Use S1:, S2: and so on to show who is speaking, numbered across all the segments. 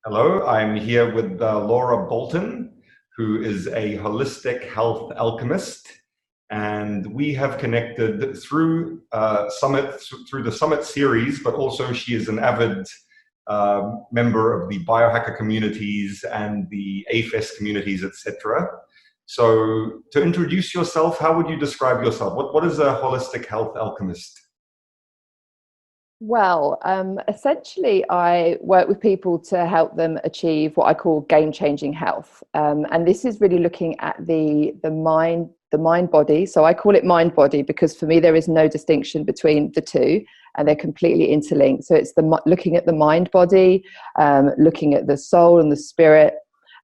S1: Hello, I'm here with Laura Bolton, who is a holistic health alchemist, and we have connected through through the Summit series, but also she is an avid member of the biohacker communities and the AFES communities, etc. So, to introduce yourself, how would you describe yourself? What is a holistic health alchemist?
S2: Well, essentially, I work with people to help them achieve what I call game-changing health, and this is really looking at the mind body. So I call it mind body because for me there is no distinction between the two, and they're completely interlinked. So it's looking at the mind body, looking at the soul and the spirit,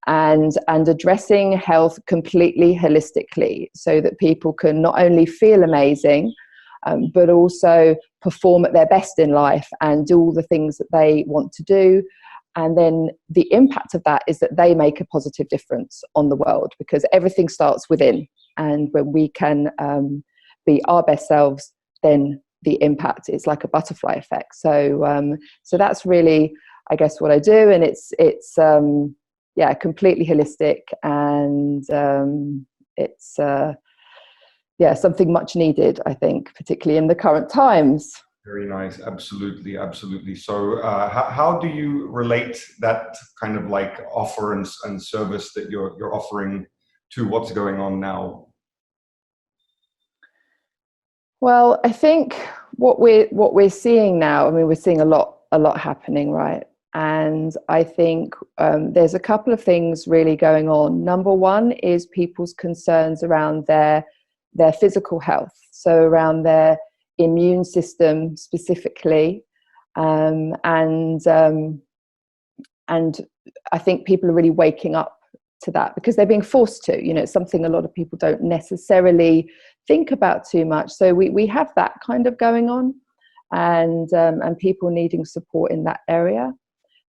S2: and addressing health completely holistically, so that people can not only feel amazing, but also perform at their best in life and do all the things that they want to do. And then the impact of that is that they make a positive difference on the world, because everything starts within. And when we can be our best selves, then the impact is like a butterfly effect. So that's really, I guess, what I do. And it's completely holistic, and it's something much needed, I think, particularly in the current times.
S1: Very nice. Absolutely. Absolutely. So how do you relate that kind of like offer and service that you're offering to what's going on now?
S2: Well, I think what we're seeing now, I mean, we're seeing a lot happening, right? And I think there's a couple of things really going on. Number one is people's concerns around their physical health, so around their immune system specifically, and I think people are really waking up to that because they're being forced to. It's something a lot of people don't necessarily think about too much. So we have that kind of going on, and people needing support in that area.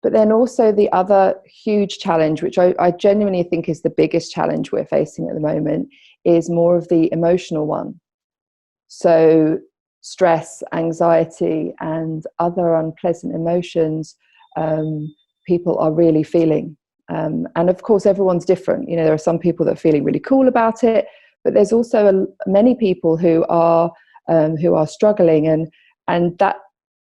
S2: But then also the other huge challenge, which I genuinely think is the biggest challenge we're facing at the moment, is more of the emotional one. So stress, anxiety, and other unpleasant emotions, people are really feeling. And of course, everyone's different. There are some people that are feeling really cool about it, but there's also many people who are struggling, and that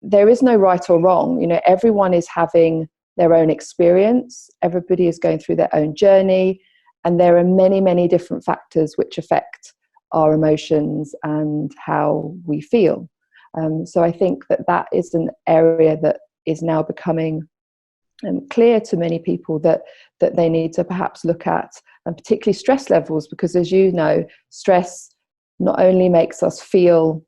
S2: there is no right or wrong. Everyone is having their own experience. Everybody is going through their own journey, and there are many, many different factors which affect our emotions and how we feel. So I think that is an area that is now becoming clear to many people that they need to perhaps look at, and particularly stress levels, because as you know, stress not only makes us feel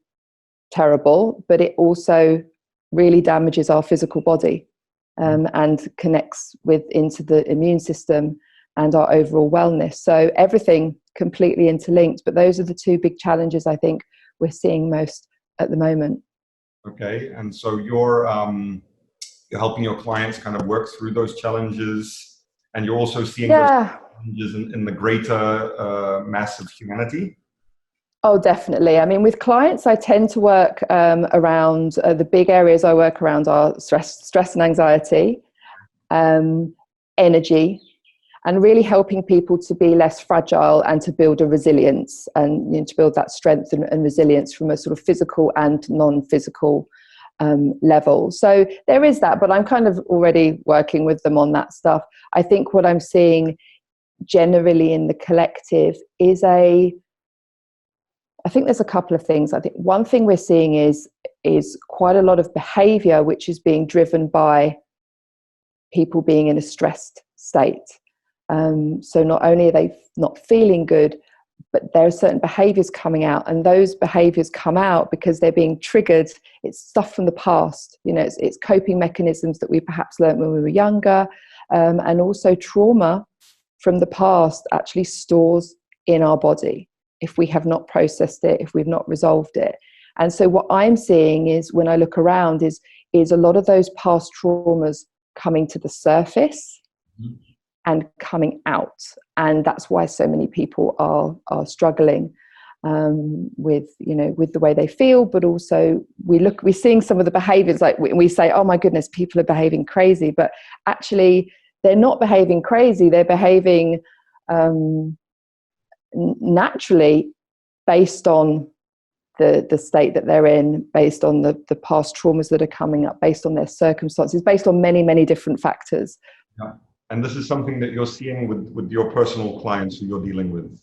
S2: terrible, but it also really damages our physical body, and connects into the immune system and our overall wellness. So everything completely interlinked, but those are the two big challenges I think we're seeing most at the moment.
S1: Okay, and so you're helping your clients kind of work through those challenges, and you're also seeing those challenges in the greater mass of humanity.
S2: Oh, definitely. I mean, with clients, I tend to work around the big areas I work around are stress and anxiety, energy, and really helping people to be less fragile and to build a resilience, and to build that strength and resilience from a sort of physical and non-physical level. So there is that, but I'm kind of already working with them on that stuff. I think what I'm seeing generally in the collective is I think there's a couple of things. I think one thing we're seeing is quite a lot of behavior which is being driven by people being in a stressed state. So not only are they not feeling good, but there are certain behaviors coming out, and those behaviors come out because they're being triggered. It's stuff from the past. It's coping mechanisms that we perhaps learned when we were younger, and also trauma from the past actually stores in our body if we have not processed it, if we've not resolved it. And so what I'm seeing is, when I look around, is a lot of those past traumas coming to the surface and coming out. And that's why so many people are struggling with the way they feel, but also we're seeing some of the behaviors, like we say, oh my goodness, people are behaving crazy, but actually they're not behaving crazy, they're behaving naturally, based on the state that they're in, based on the past traumas that are coming up, based on their circumstances, based on many, many different factors.
S1: Yeah. And this is something that you're seeing with your personal clients who you're dealing with,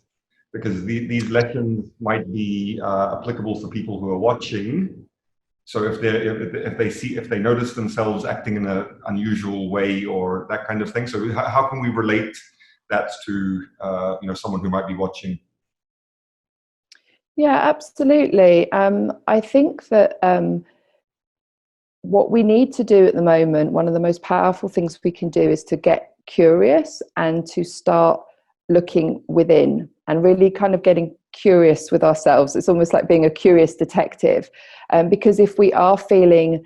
S1: because these lessons might be applicable for people who are watching. So if they notice themselves acting in an unusual way or that kind of thing, so how can we relate that to someone who might be watching?
S2: Yeah, absolutely. I think that what we need to do at the moment, one of the most powerful things we can do, is to get curious and to start looking within and really kind of getting curious with ourselves. It's almost like being a curious detective, because if we are feeling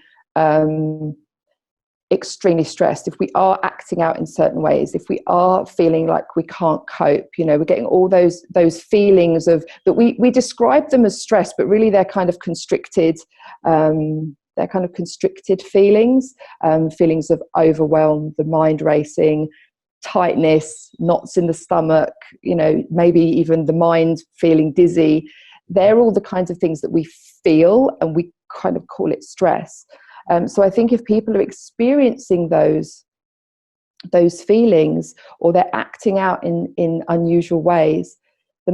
S2: extremely stressed, if we are acting out in certain ways, if we are feeling like we can't cope, we're getting all those feelings of that we describe them as stress, but really they're kind of constricted feelings, feelings of overwhelm, the mind racing, tightness, knots in the stomach, maybe even the mind feeling dizzy. They're all the kinds of things that we feel, and we kind of call it stress. So I think if people are experiencing those feelings, or they're acting out in unusual ways, the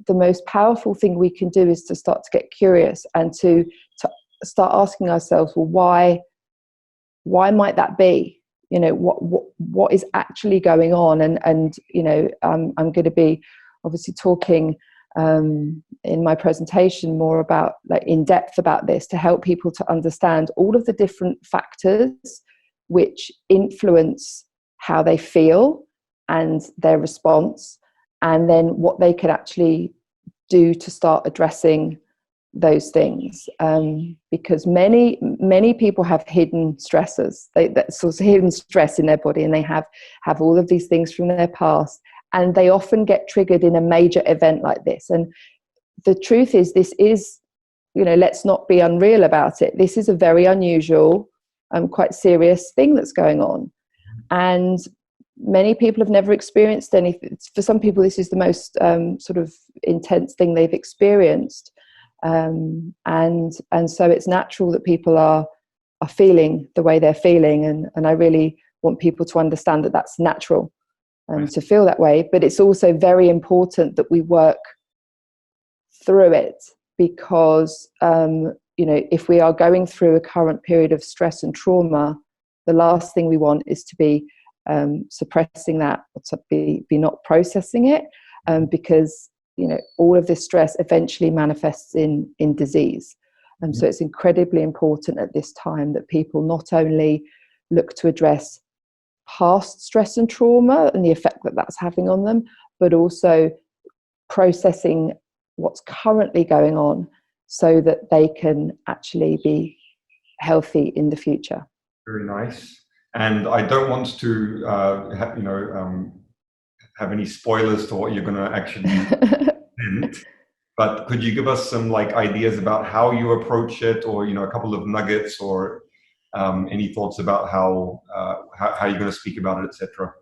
S2: most powerful thing we can do is to start to get curious and to start asking ourselves, well, why might that be? What is actually going on? And I'm going to be obviously talking in my presentation more about, like, in depth about this, to help people to understand all of the different factors which influence how they feel and their response, and then what they can actually do to start addressing those things, because many people have hidden stressors, that sort of hidden stress in their body, and they have all of these things from their past, and they often get triggered in a major event like this. And the truth is, this is, let's not be unreal about it, this is a very unusual, quite serious thing that's going on, and many people have never experienced anything. For some people, this is the most sort of intense thing they've experienced. And so it's natural that people are feeling the way they're feeling, and I really want people to understand that that's natural, to feel that way. But it's also very important that we work through it, because if we are going through a current period of stress and trauma, the last thing we want is to be suppressing that, or to be not processing it, because all of this stress eventually manifests in disease. And so it's incredibly important at this time that people not only look to address past stress and trauma and the effect that that's having on them, but also processing what's currently going on, so that they can actually be healthy in the future.
S1: Very nice. And I don't want to have any spoilers to what you're going to actually hint, but could you give us some ideas about how you approach it, or a couple of nuggets, or any thoughts about how you're going to speak about it, etc.?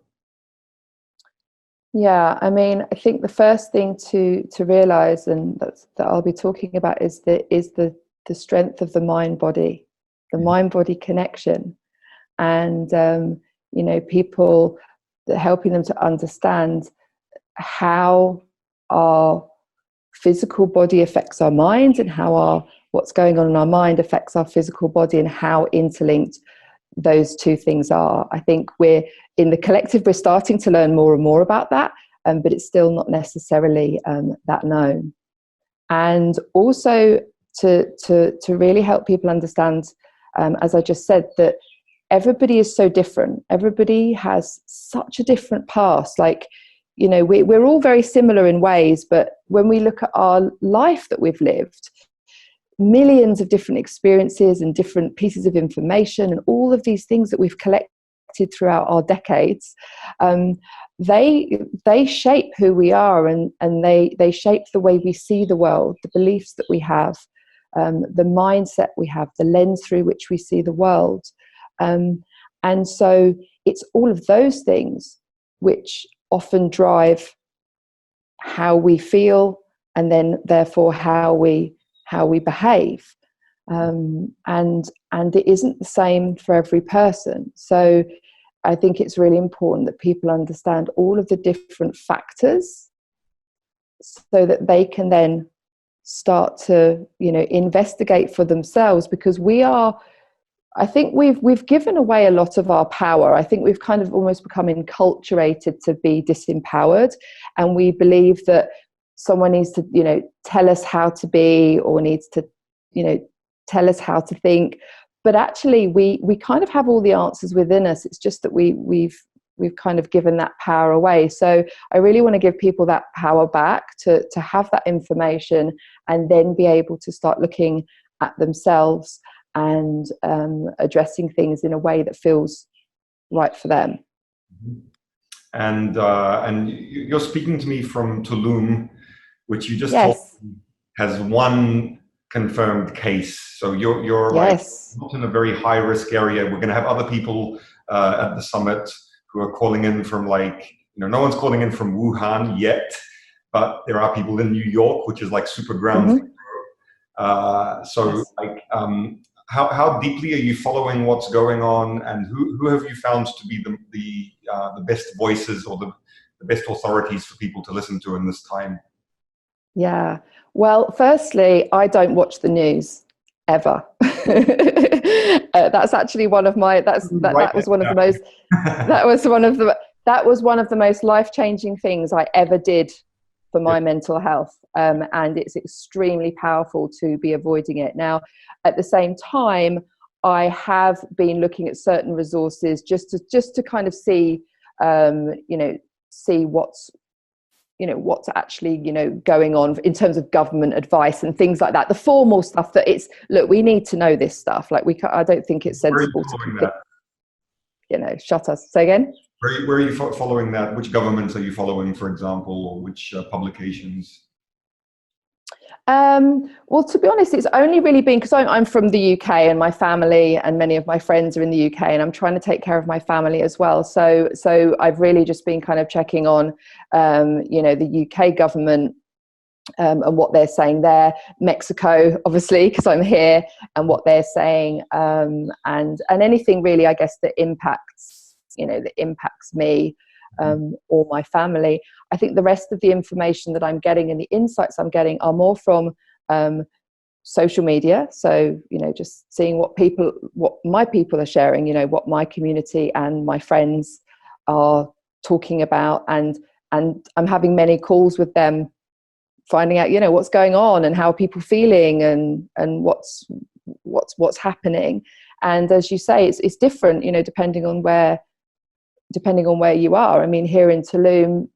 S2: Yeah, I mean, I think the first thing to realize, and that I'll be talking about, is the strength of the mind-body, the mind-body connection, and people, helping them to understand how our physical body affects our mind, and how what's going on in our mind affects our physical body, and how interlinked those two things are. I think in the collective, we're starting to learn more and more about that, but it's still not necessarily that known. And also to really help people understand, as I just said, that everybody is so different. Everybody has such a different past. We're all very similar in ways, but when we look at our life that we've lived, millions of different experiences and different pieces of information, and all of these things that we've collected throughout our decades, they shape who we are, and they shape the way we see the world, the beliefs that we have, the mindset we have, the lens through which we see the world. And And so it's all of those things which often drive how we feel, and then therefore how we behave. And it isn't the same for every person. So I think it's really important that people understand all of the different factors, so that they can then start to, investigate for themselves. Because I think we've given away a lot of our power. I think we've kind of almost become enculturated to be disempowered, and we believe that someone needs to, tell us how to be, or needs to, tell us how to think. But actually, we kind of have all the answers within us. It's just that we've kind of given that power away. So I really want to give people that power back, to have that information, and then be able to start looking at themselves and addressing things in a way that feels right for them.
S1: And you're speaking to me from Tulum, which you just told
S2: Yes.
S1: me has one confirmed case. So you're
S2: Yes.
S1: like not in a very high risk area. We're going to have other people at the summit who are calling in from, like, no one's calling in from Wuhan yet, but there are people in New York, which is like super ground zero.
S2: Yes.
S1: Like, how deeply are you following what's going on, and who have you found to be the best voices, or the best authorities for people to listen to in this time?
S2: Yeah. Well, firstly, I don't watch the news ever. That's actually one of my. That was one of the most. That was one of the most life-changing things I ever did for my mental health, and it's extremely powerful to be avoiding it. Now, at the same time, I have been looking at certain resources just to kind of see, see what's actually, going on in terms of government advice and things like that. The formal stuff that look, we need to know this stuff. Like I don't think it's sensible to shut us. Say again?
S1: Where are you following that? Which governments are you following, for example, or which publications?
S2: Well, to be honest, it's only really been because I'm from the UK, and my family and many of my friends are in the UK, and I'm trying to take care of my family as well. So I've really just been kind of checking on, the UK government, and what they're saying there. Mexico, obviously, because I'm here, and what they're saying, and anything really, I guess, that impacts me, or my family. I think the rest of the information that I'm getting and the insights I'm getting are more from social media. So, just seeing what my people are sharing, what my community and my friends are talking about. And I'm having many calls with them, finding out, what's going on and how are people feeling, and what's happening. And as you say, it's different, depending on where you are. I mean, here in Tulum,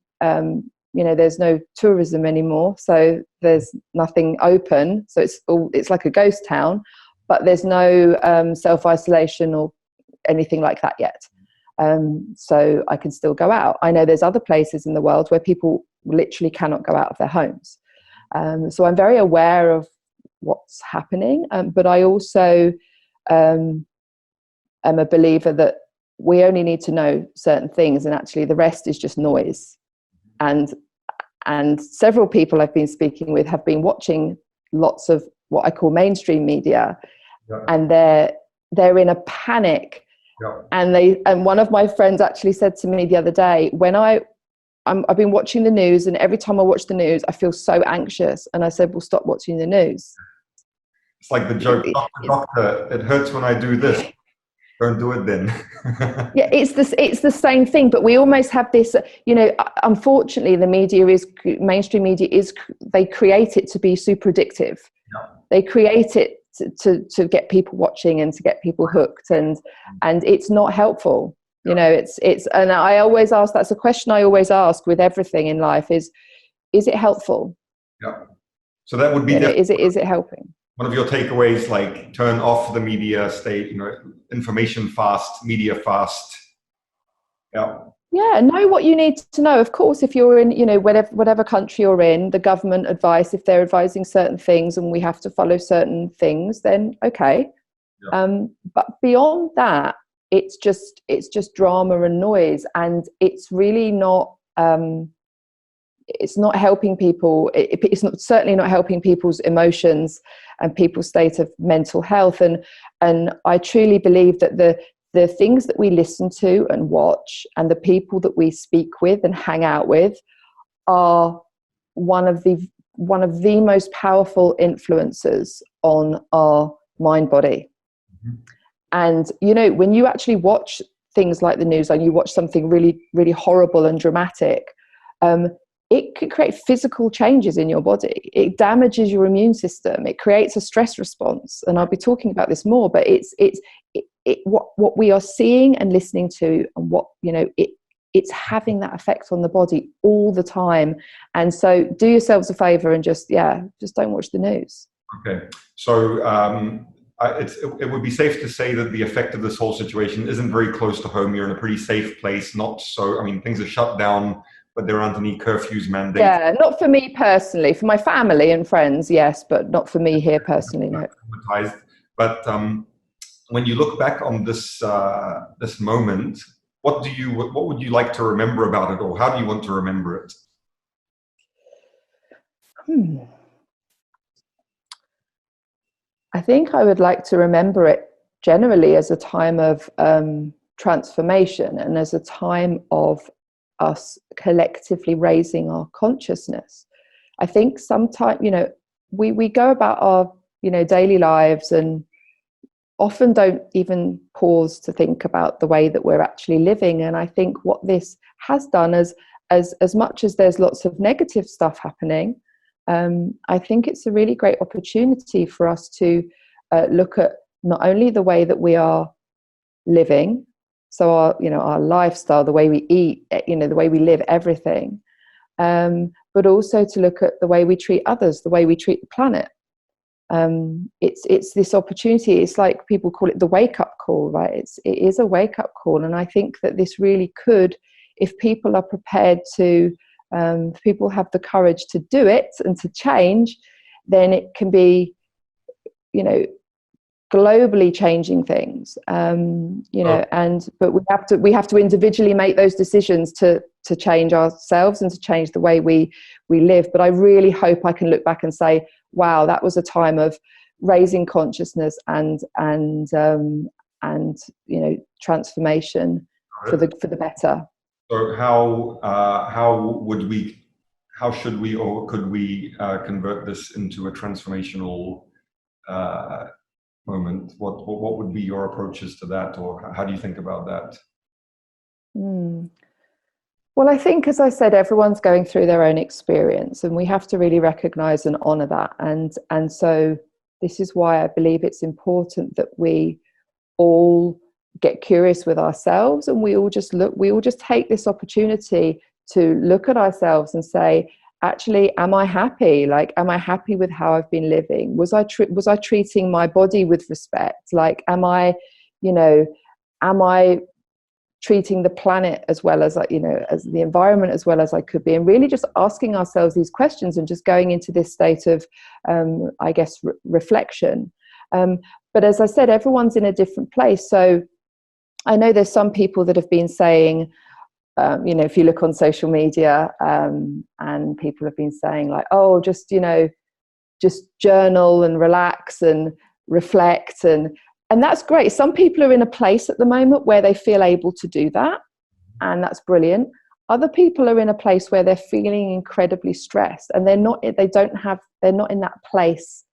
S2: there's no tourism anymore, so there's nothing open. So it's like a ghost town, but there's no self-isolation or anything like that yet. So I can still go out. I know there's other places in the world where people literally cannot go out of their homes. So I'm very aware of what's happening, but I also am a believer that we only need to know certain things, and actually the rest is just noise. And several people I've been speaking with have been watching lots of what I call mainstream media, and they're in a panic. And one of my friends actually said to me the other day, when I've been watching the news, and every time I watch the news, I feel so anxious. And I said, well, stop watching the news.
S1: It's like the joke, doctor, it hurts when I do this. Don't do it then.
S2: Yeah, it's the same thing, but we almost have this, unfortunately, the mainstream media they create it to be super addictive. They create it to get people watching and to get people hooked, and it's not helpful. It's and I always ask, that's a question I always ask with everything in life, is it helpful?
S1: Yeah. So that would be
S2: is it helping?
S1: One of your takeaways, like turn off the media, stay, information fast, media fast.
S2: Yeah, know what you need to know. Of course, if you're in, whatever country you're in, the government advice, if they're advising certain things and we have to follow certain things, then okay. But beyond that, it's just drama and noise, and it's really not it's not helping people. It's not, certainly not helping people's emotions and people's state of mental health. And I truly believe that the things that we listen to and watch and the people that we speak with and hang out with are one of the most powerful influences on our mind body. Mm-hmm. And you know, when you actually watch things like the news and you watch something really, really horrible and dramatic, it can create physical changes in your body. It damages your immune system. It creates a stress response. And I'll be talking about this more, but what we are seeing and listening to, and what, you know, it's having that effect on the body all the time. And so do yourselves a favor and just don't watch the news.
S1: Okay. So it would be safe to say that the effect of this whole situation isn't very close to home. You're in a pretty safe place. Not so, I mean, things are shut down, but there aren't any curfews mandated.
S2: Yeah, not for me personally. For my family and friends, yes, but not for me here personally, no.
S1: But when you look back on this this moment, what would you like to remember about it, or how do you want to remember it?
S2: I think I would like to remember it generally as a time of transformation, and as a time of us collectively raising our consciousness. I think sometimes, you know, we go about our, you know, daily lives and often don't even pause to think about the way that we're actually living. And I think what this has done, as much as there's lots of negative stuff happening, I think it's a really great opportunity for us to look at not only the way that we are living, so our, you know, our lifestyle, the way we eat, you know, the way we live, everything, but also to look at the way we treat others, the way we treat the planet. It's this opportunity. It's like people call it the wake-up call, right? It is a wake-up call, and I think that this really could, if people are prepared to, if people have the courage to do it and to change, then it can be, you know, globally changing things, you know. But we have to individually make those decisions to change ourselves and to change the way we live. But I really hope I can look back and say, wow, that was a time of raising consciousness and you know, transformation for the better.
S1: So how should we, or could we convert this into a transformational moment? What would be your approaches to that, or how do you think about that?
S2: Well, I think, as I said, everyone's going through their own experience, and we have to really recognize and honor that. And so this is why I believe it's important that we all get curious with ourselves, and we all just take this opportunity to look at ourselves and say, actually, am I happy? Like, am I happy with how I've been living? Was I treating my body with respect? Like, am I treating the planet as well as, you know, as the environment as well as I could be? And really just asking ourselves these questions and just going into this state of, I guess, reflection. But as I said, everyone's in a different place. So I know there's some people that have been saying, you know, if you look on social media, and people have been saying like, oh, just, you know, just journal and relax and reflect, and that's great. Some people are in a place at the moment where they feel able to do that, and that's brilliant. Other people are in a place where they're feeling incredibly stressed, and they're not in that place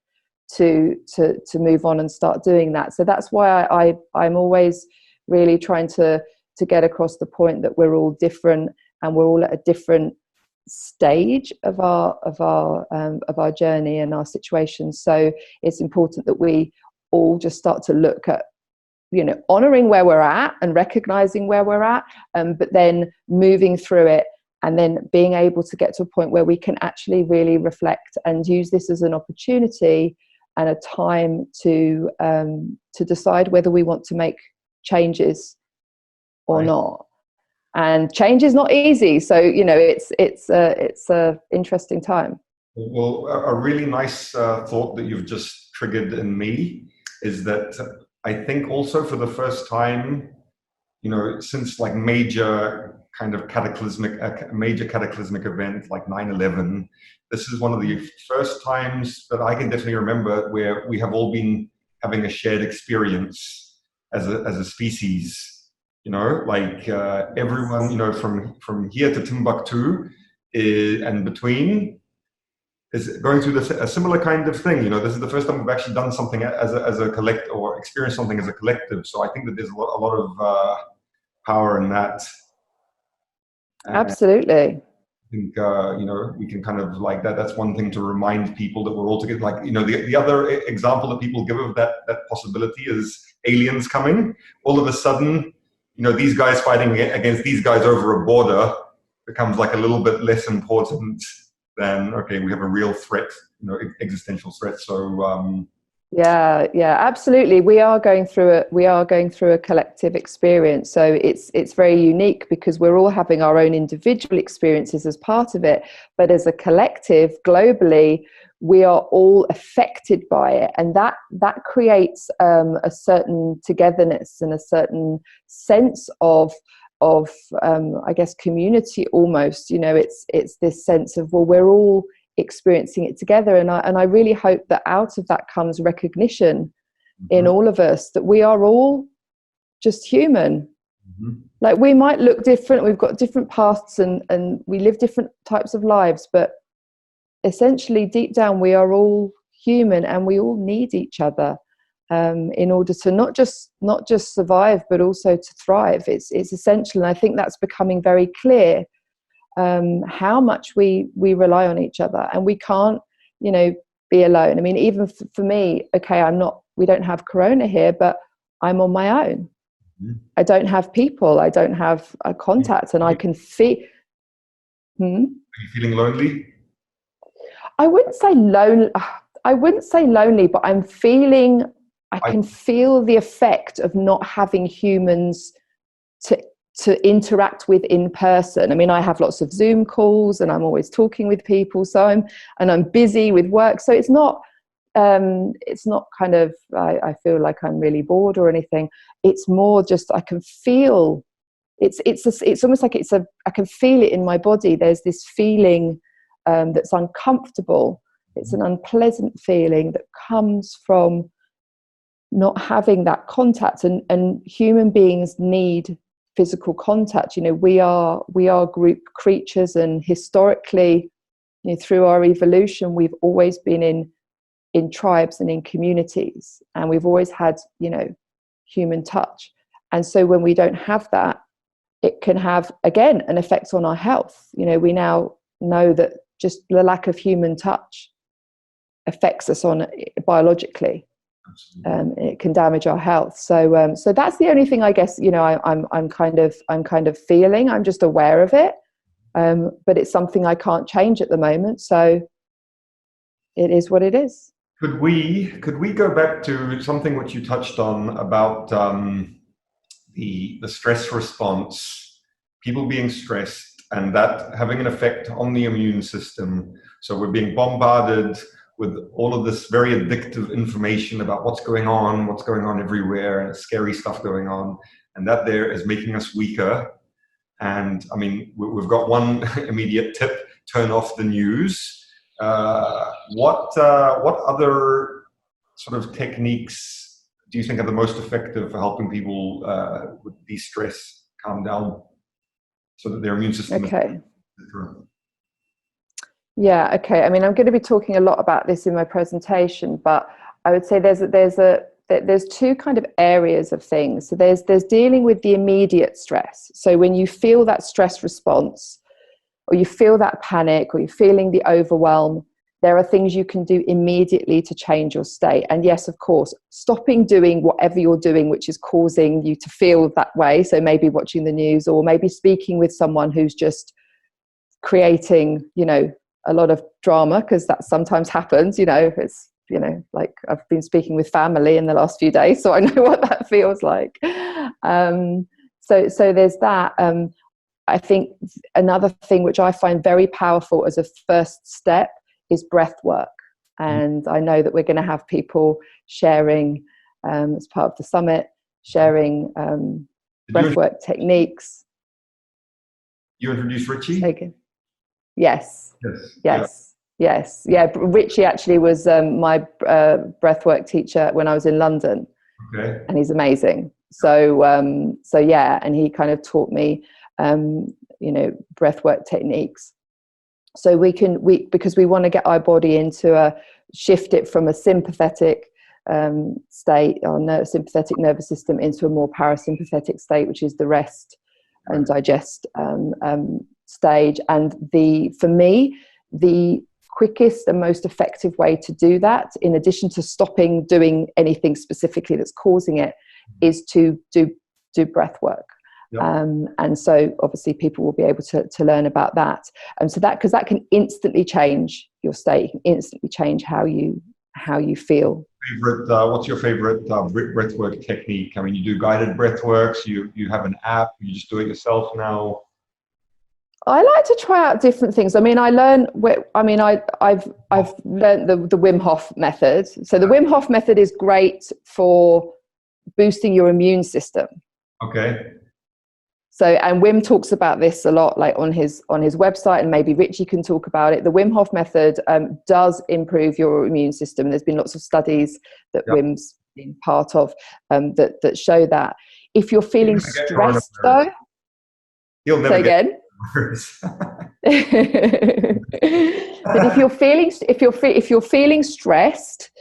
S2: to move on and start doing that. So that's why I'm always really trying to get across the point that we're all different, and we're all at a different stage of our journey and our situation. So it's important that we all just start to look at, you know, honoring where we're at and recognizing where we're at, but then moving through it, and then being able to get to a point where we can actually really reflect and use this as an opportunity and a time to decide whether we want to make changes or not. And change is not easy, so, you know, it's a interesting time.
S1: Well, a really nice thought that you've just triggered in me is that I think also for the first time since like major cataclysmic event like 9/11, this is one of the first times that I can definitely remember where we have all been having a shared experience as a species. Everyone, from here to Timbuktu and between is going through a similar kind of thing. This is the first time we've actually done something as a collect or experienced something as a collective. So I think that there's a lot of power in that. And
S2: Absolutely.
S1: I think we can kind of like that. That's one thing to remind people that we're all together. Like the other example that people give of that possibility is aliens coming. All of a sudden, these guys fighting against these guys over a border becomes like a little bit less important than, okay, we have a real threat, existential threat. So
S2: yeah, absolutely. We are going through a collective experience. So it's very unique because we're all having our own individual experiences as part of it, but as a collective, globally, we are all affected by it, and that creates a certain togetherness and a certain sense of I guess community almost. It's this sense of, well, we're all experiencing it together, and I really hope that out of that comes recognition in all of us that we are all just human. Like, we might look different, we've got different paths, and we live different types of lives, but essentially deep down we are all human, and we all need each other in order to not just survive but also to thrive. It's essential, and I think that's becoming very clear, how much we rely on each other, and we can't be alone. I mean, even for me, okay, we don't have corona here, but I'm on my own. I don't have people, I don't have a contact, and I can feel
S1: Are you feeling lonely?
S2: I wouldn't say lonely, but I can feel the effect of not having humans to interact with in person. I mean, I have lots of Zoom calls and I'm always talking with people, so I'm busy with work. So it's not kind of, I feel like I'm really bored or anything. It's more just, I can feel it's almost like I can feel it in my body. There's this feeling that's uncomfortable. It's an unpleasant feeling that comes from not having that contact, and human beings need physical contact. We are group creatures, and historically, through our evolution, we've always been in tribes and in communities, and we've always had human touch. And so when we don't have that, it can have, again, an effect on our health. We now know that just the lack of human touch affects us on biologically. It can damage our health. So that's the only thing, I guess, I'm kind of feeling. I'm just aware of it, but it's something I can't change at the moment. So it is what it is.
S1: Could we go back to something which you touched on about the stress response, people being stressed, and that having an effect on the immune system? So we're being bombarded with all of this very addictive information about what's going on everywhere, and scary stuff going on, and that there is making us weaker. And I mean, we've got one immediate tip: turn off the news. What other sort of techniques do you think are the most effective for helping people with de-stress, calm down, so that their immune system
S2: okay.
S1: is correct?
S2: Yeah, okay. I mean, I'm going to be talking a lot about this in my presentation, but I would say there's two kind of areas of things. So there's dealing with the immediate stress. So when you feel that stress response, or you feel that panic, or you're feeling the overwhelm, there are things you can do immediately to change your state. And yes, of course, stopping doing whatever you're doing which is causing you to feel that way. So maybe watching the news, or maybe speaking with someone who's just creating, a lot of drama, because that sometimes happens. It's like I've been speaking with family in the last few days, so I know what that feels like. So there's that. I think another thing which I find very powerful as a first step is breath work. And I know that we're going to have people sharing as part of the summit, sharing breathwork techniques.
S1: You introduced Richie?
S2: Yes.
S1: Yes.
S2: Yes. Yeah. Yes. Yeah. Richie actually was my breathwork teacher when I was in London.
S1: Okay.
S2: And he's amazing. So yeah, and he kind of taught me, breathwork techniques. So because we want to get our body into shift it from a sympathetic state, or sympathetic nervous system, into a more parasympathetic state, which is the rest and digest stage. And for me, the quickest and most effective way to do that, in addition to stopping doing anything specifically that's causing it, is to do breath work. Yep. And so obviously people will be able to learn about that. And so because that can instantly change your state, can instantly change how you feel.
S1: What's your favorite breathwork technique? I mean, you do guided breathworks. You have an app. You just do it yourself now.
S2: I like to try out different things. I mean, I've learned the Wim Hof method. So the Wim Hof method is great for boosting your immune system.
S1: Okay.
S2: So, and Wim talks about this a lot, like on his website, and maybe Richie can talk about it. The Wim Hof method does improve your immune system. There's been lots of studies that Wim's been part of that show that. If you're feeling stressed, though,
S1: you'll never
S2: again. But if you're feeling stressed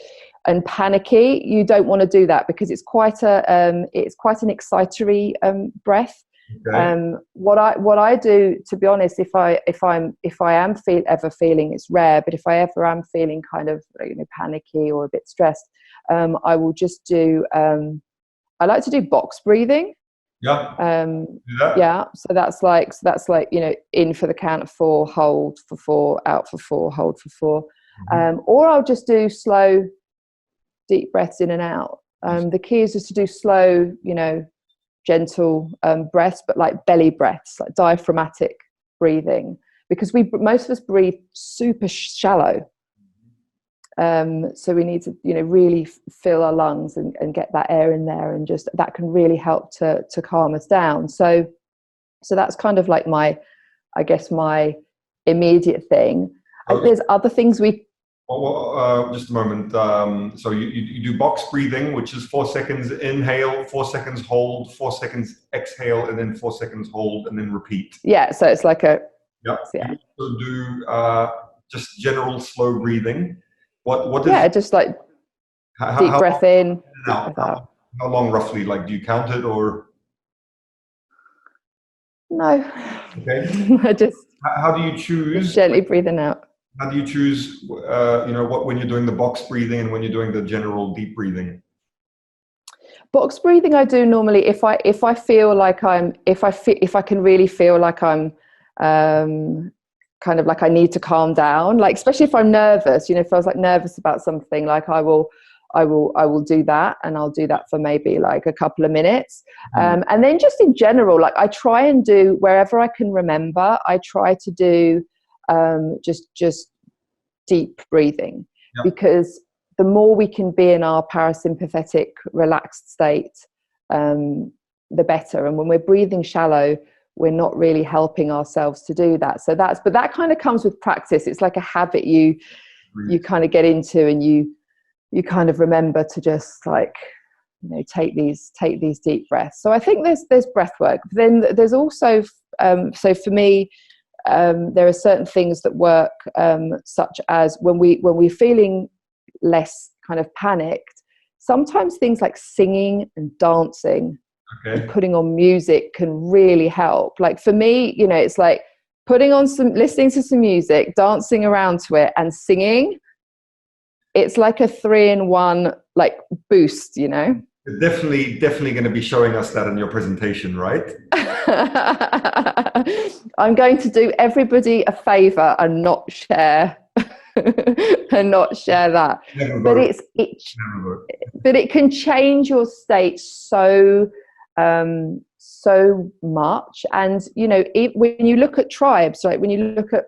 S2: and panicky, you don't want to do that, because it's quite an excitatory breath. Okay. What I do, to be honest, if I am ever feeling, it's rare, but if I ever am feeling kind of panicky or a bit stressed, I will just do. I like to do box breathing.
S1: Yeah.
S2: Yeah. So that's like in for the count of 4, hold for 4, out for 4, hold for 4. Mm-hmm. Or I'll just do slow, deep breaths in and out. The key is just to do slow, gentle breaths, but like belly breaths, like diaphragmatic breathing, because most of us breathe super shallow. So we need to, really fill our lungs and get that air in there, and just that can really help to calm us down. So that's kind of like my immediate thing. There's other things
S1: just a moment. So you do box breathing, which is 4 seconds inhale, 4 seconds hold, 4 seconds exhale, and then 4 seconds hold, and then repeat.
S2: Yeah. So it's like
S1: Yeah. You also do just general slow breathing. What is
S2: just like deep breath in, deep breath out.
S1: How long roughly? Like, do you count it or?
S2: No.
S1: Okay.
S2: I just.
S1: How do you choose?
S2: Just gently breathing out.
S1: How do you choose? When you're doing the box breathing and when you're doing the general deep breathing.
S2: Box breathing I do normally if I feel like if I can really feel like I'm kind of like I need to calm down, like especially if I'm nervous, if I was like nervous about something, like I will do that, and I'll do that for maybe like a couple of minutes. And then just in general, like I try and do, wherever I can remember, I try to do just deep breathing. Yep. Because the more we can be in our parasympathetic relaxed state, the better. And when we're breathing shallow, we're not really helping ourselves to do that. So but that kind of comes with practice. It's like a habit you kind of get into, and you kind of remember to just like, take these deep breaths. So I think there's breath work. Then there's also, so for me, there are certain things that work, such as when we're feeling less kind of panicked, sometimes things like singing and dancing, and putting on music can really help. Like for me, it's like listening to some music, dancing around to it, and singing. It's like a 3-in-1 like boost, You're
S1: definitely going to be showing us that in your presentation, right?
S2: I'm going to do everybody a favor and not share that. But it can change your state so much. And when you look at tribes, right, when you look at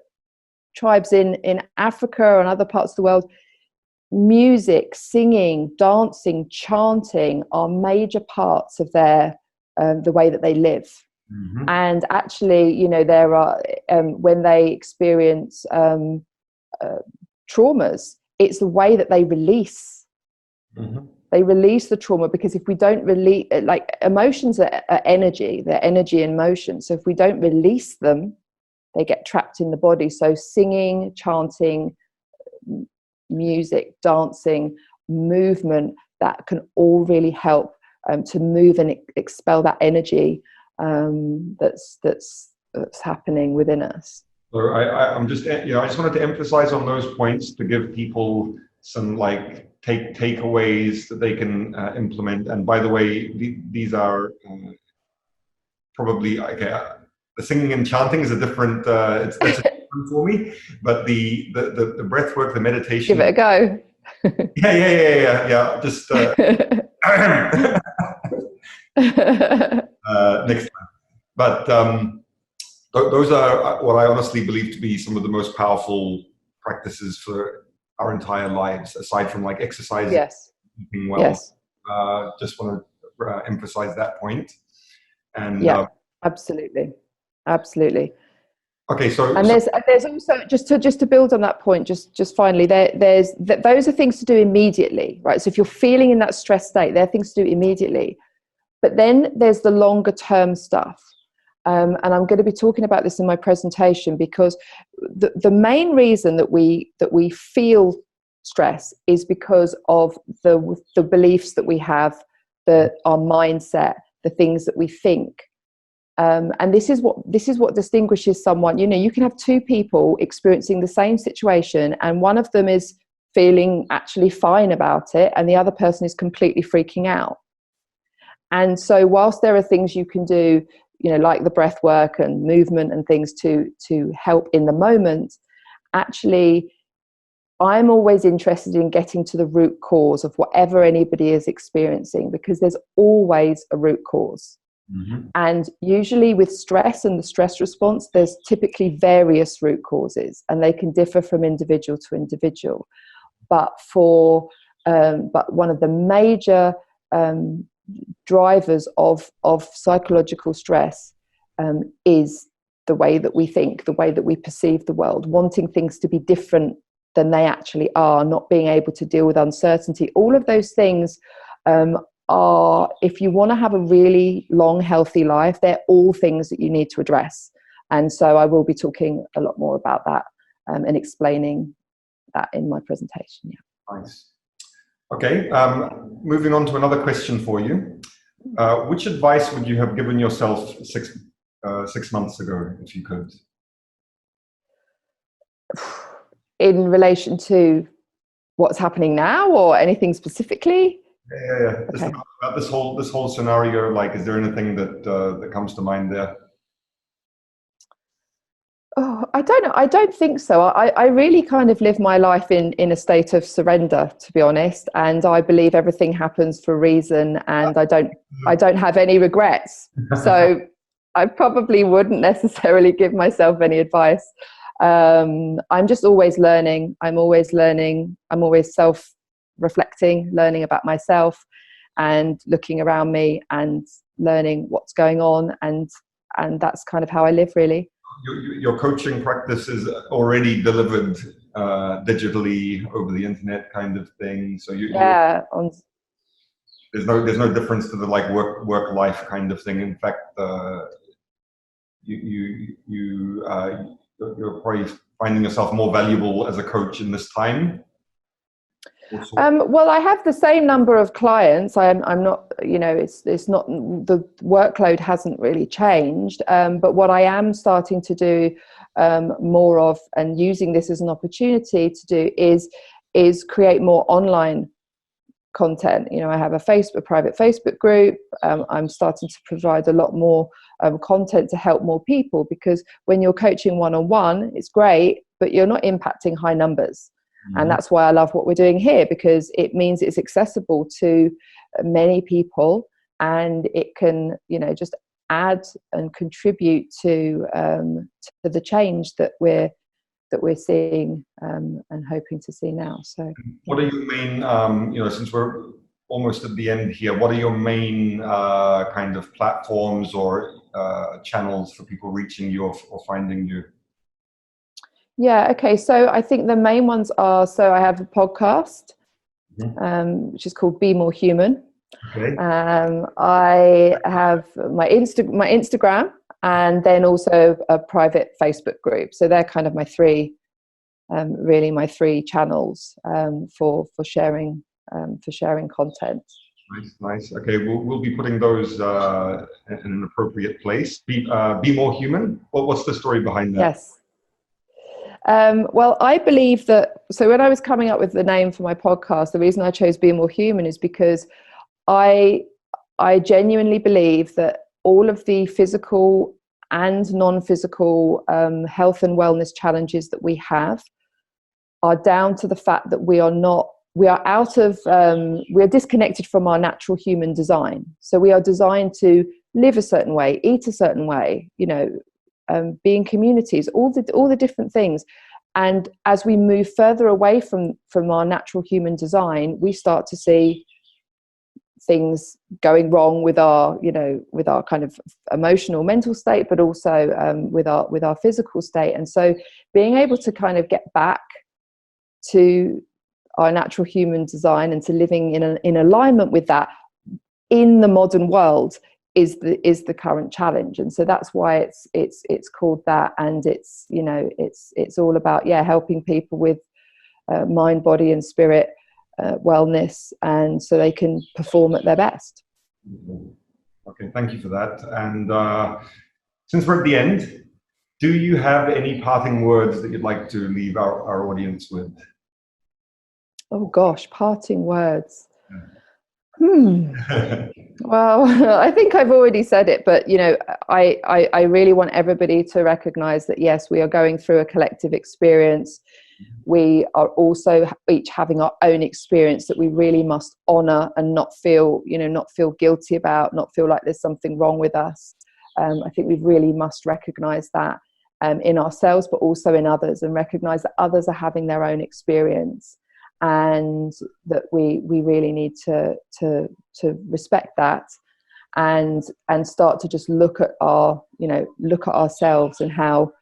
S2: tribes in Africa and other parts of the world, music, singing, dancing, chanting are major parts of their the way that they live.
S1: Mm-hmm.
S2: And actually, you know, there are when they experience traumas, it's the way that they release.
S1: Mm-hmm.
S2: They release the trauma, because if we don't release, like, emotions are energy, they're energy in motion. So if we don't release them, they get trapped in the body. So singing, chanting, music, dancing, movement, that can all really help to move and expel that energy that's happening within us.
S1: So I'm just, I just wanted to emphasize on those points to give people some like takeaways that they can implement. And by the way, these are probably okay. The singing and chanting is a different. That's a different for me. But the breath work, the meditation.
S2: Give it a go.
S1: Yeah. Just next time. But those are what I honestly believe to be some of the most powerful practices for our entire lives, aside from like exercising,
S2: yes,
S1: eating well.
S2: yes,
S1: just want to emphasize that point. And
S2: yeah, absolutely.
S1: Okay, so
S2: and there's also, just to build on that point, just finally, there's those are things to do immediately, right? So if you're feeling in that stress state, there are things to do immediately. But then there's the longer term stuff. And I'm going to be talking about this in my presentation, because the main reason that we feel stress is because of the beliefs that we have, our mindset, the things that we think. And this is what distinguishes someone. You know, you can have two people experiencing the same situation, and one of them is feeling actually fine about it, and the other person is completely freaking out. And so whilst there are things you can do, you know, like the breath work and movement and things to help in the moment, actually, I'm always interested in getting to the root cause of whatever anybody is experiencing, because there's always a root cause.
S1: Mm-hmm.
S2: And usually with stress and the stress response, there's typically various root causes, and they can differ from individual to individual. But but one of the major drivers of psychological stress is the way that we think, the way that we perceive the world, wanting things to be different than they actually are, not being able to deal with uncertainty. All of those things are, if you want to have a really long, healthy life, they're all things that you need to address. And so I will be talking a lot more about that and explaining that in my presentation. Yeah.
S1: Nice. Okay, moving on to another question for you. Which advice would you have given yourself 6 months ago, if you could?
S2: In relation to what's happening now, or anything specifically?
S1: Yeah.
S2: Okay.
S1: Just about this whole scenario. Like, is there anything that comes to mind there?
S2: Oh, I don't know. I don't think so. I really kind of live my life in a state of surrender, to be honest. And I believe everything happens for a reason, and I don't have any regrets. So I probably wouldn't necessarily give myself any advice. I'm just always learning. I'm always learning. I'm always self-reflecting, learning about myself and looking around me and learning what's going on. And that's kind of how I live, really.
S1: Your coaching practice is already delivered digitally over the internet, kind of thing. So there's no difference to the like work life kind of thing. In fact, you're probably finding yourself more valuable as a coach in this time.
S2: Well, I have the same number of clients. I'm not, you know, it's not, the workload hasn't really changed. But what I am starting to do more of, and using this as an opportunity to do, is create more online content. You know, I have a private Facebook group. I'm starting to provide a lot more content to help more people, because when you're coaching one-on-one, it's great, but you're not impacting high numbers. And that's why I love what we're doing here, because it means it's accessible to many people, and it can, you know, just add and contribute to the change that we're seeing and hoping to see now. So,
S1: what are your main, you know, since we're almost at the end here, what are your main kind of platforms or channels for people reaching you or finding you?
S2: Yeah, okay. So I think the main ones are, so I have a podcast, which is called Be More Human.
S1: Okay.
S2: I have my Instagram, and then also a private Facebook group. So they're kind of my three, really my three channels for sharing content.
S1: Nice. Okay, we'll be putting those in an appropriate place. Be More Human. What's the story behind that?
S2: Yes. Well, I believe that, so when I was coming up with the name for my podcast, the reason I chose Be More Human is because I genuinely believe that all of the physical and non-physical health and wellness challenges that we have are down to the fact that we are disconnected from our natural human design. So we are designed to live a certain way, eat a certain way, be in communities, all the different things. And as we move further away from our natural human design, we start to see things going wrong with our kind of emotional, mental state, but also with our physical state. And so being able to kind of get back to our natural human design and to living in alignment with that in the modern world is the current challenge. And so that's why it's called that. And it's all about helping people with mind, body and spirit wellness, and so they can perform at their best.
S1: Okay, thank you for that. And since we're at the end, do you have any parting words that you'd like to leave our audience with?
S2: Oh gosh, parting words. Well, I think I've already said it, but I really want everybody to recognize that yes, we are going through a collective experience. We are also each having our own experience that we really must honor and not feel guilty about, not feel like there's something wrong with us. I think we really must recognize that in ourselves, but also in others, and recognize that others are having their own experience, and that we really need to respect that and start to just look at ourselves and how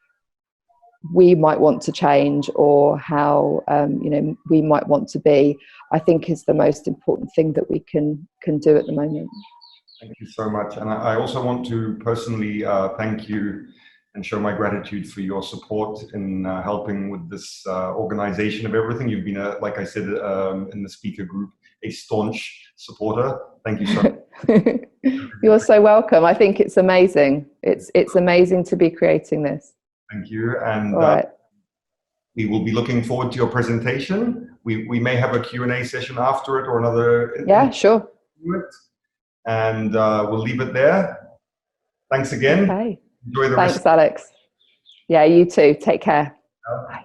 S2: we might want to change, or how we might want to be. I think is the most important thing that we can do at the moment.
S1: Thank you so much. And I also want to personally thank you and show my gratitude for your support in helping with this organization of everything. You've been, like I said in the speaker group, a staunch supporter. Thank you so much.
S2: You're so welcome. I think it's amazing. It's amazing to be creating this.
S1: Thank you. And
S2: right.
S1: We will be looking forward to your presentation. We may have a Q&A session after it, or another.
S2: Yeah, sure.
S1: And we'll leave it there. Thanks again.
S2: Okay.
S1: Enjoy the
S2: Thanks,
S1: rest.
S2: Alex. Yeah, you too. Take care.
S1: Bye.